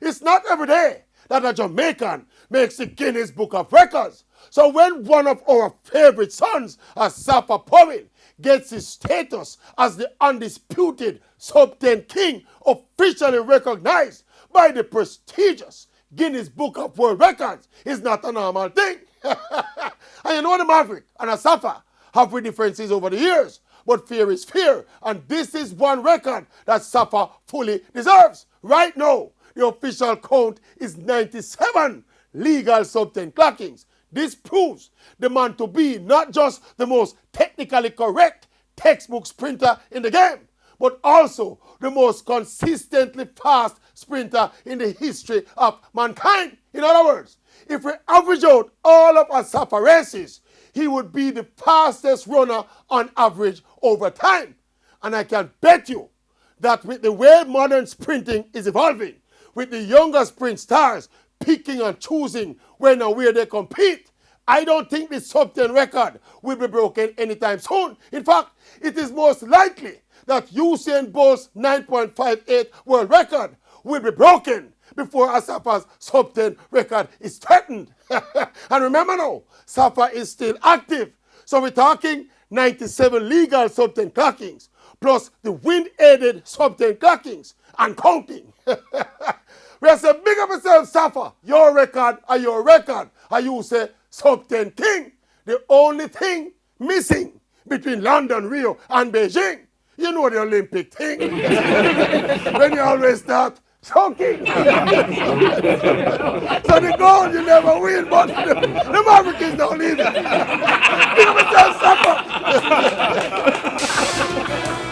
It's not every day that a Jamaican makes the Guinness Book of Records. So when one of our favorite sons, Safa Powell, gets his status as the undisputed sub-10 king officially recognized by the prestigious Guinness Book of World Records, is not a normal thing. And you know the Maverick and Asafa have differences over the years, but fear is fear, and this is one record that Safa fully deserves. Right now, the official count is 97 legal sub-10 clockings. This proves the man to be not just the most technically correct textbook sprinter in the game, but also the most consistently fast sprinter in the history of mankind. In other words, if we average out all of Asafa races, he would be the fastest runner on average over time. And I can bet you that with the way modern sprinting is evolving, with the younger sprint stars picking and choosing when and where they compete, I don't think the sub-10 record will be broken anytime soon. In fact, it is most likely that Usain Bolt's 9.58 world record will be broken before Asafa's sub-10 record is threatened. And remember now, Safa is still active. So we're talking 97 legal sub-10 clockings, plus the wind-aided sub-10 clockings and counting. We have said, big up yourself, Safa. Your record are your record. And you say, sub-10 king. The only thing missing between London, Rio, and Beijing, you know the Olympic thing. When you always start choking. So the gold you never win, but the Mavericks don't leave it. Big up yourself, Safa.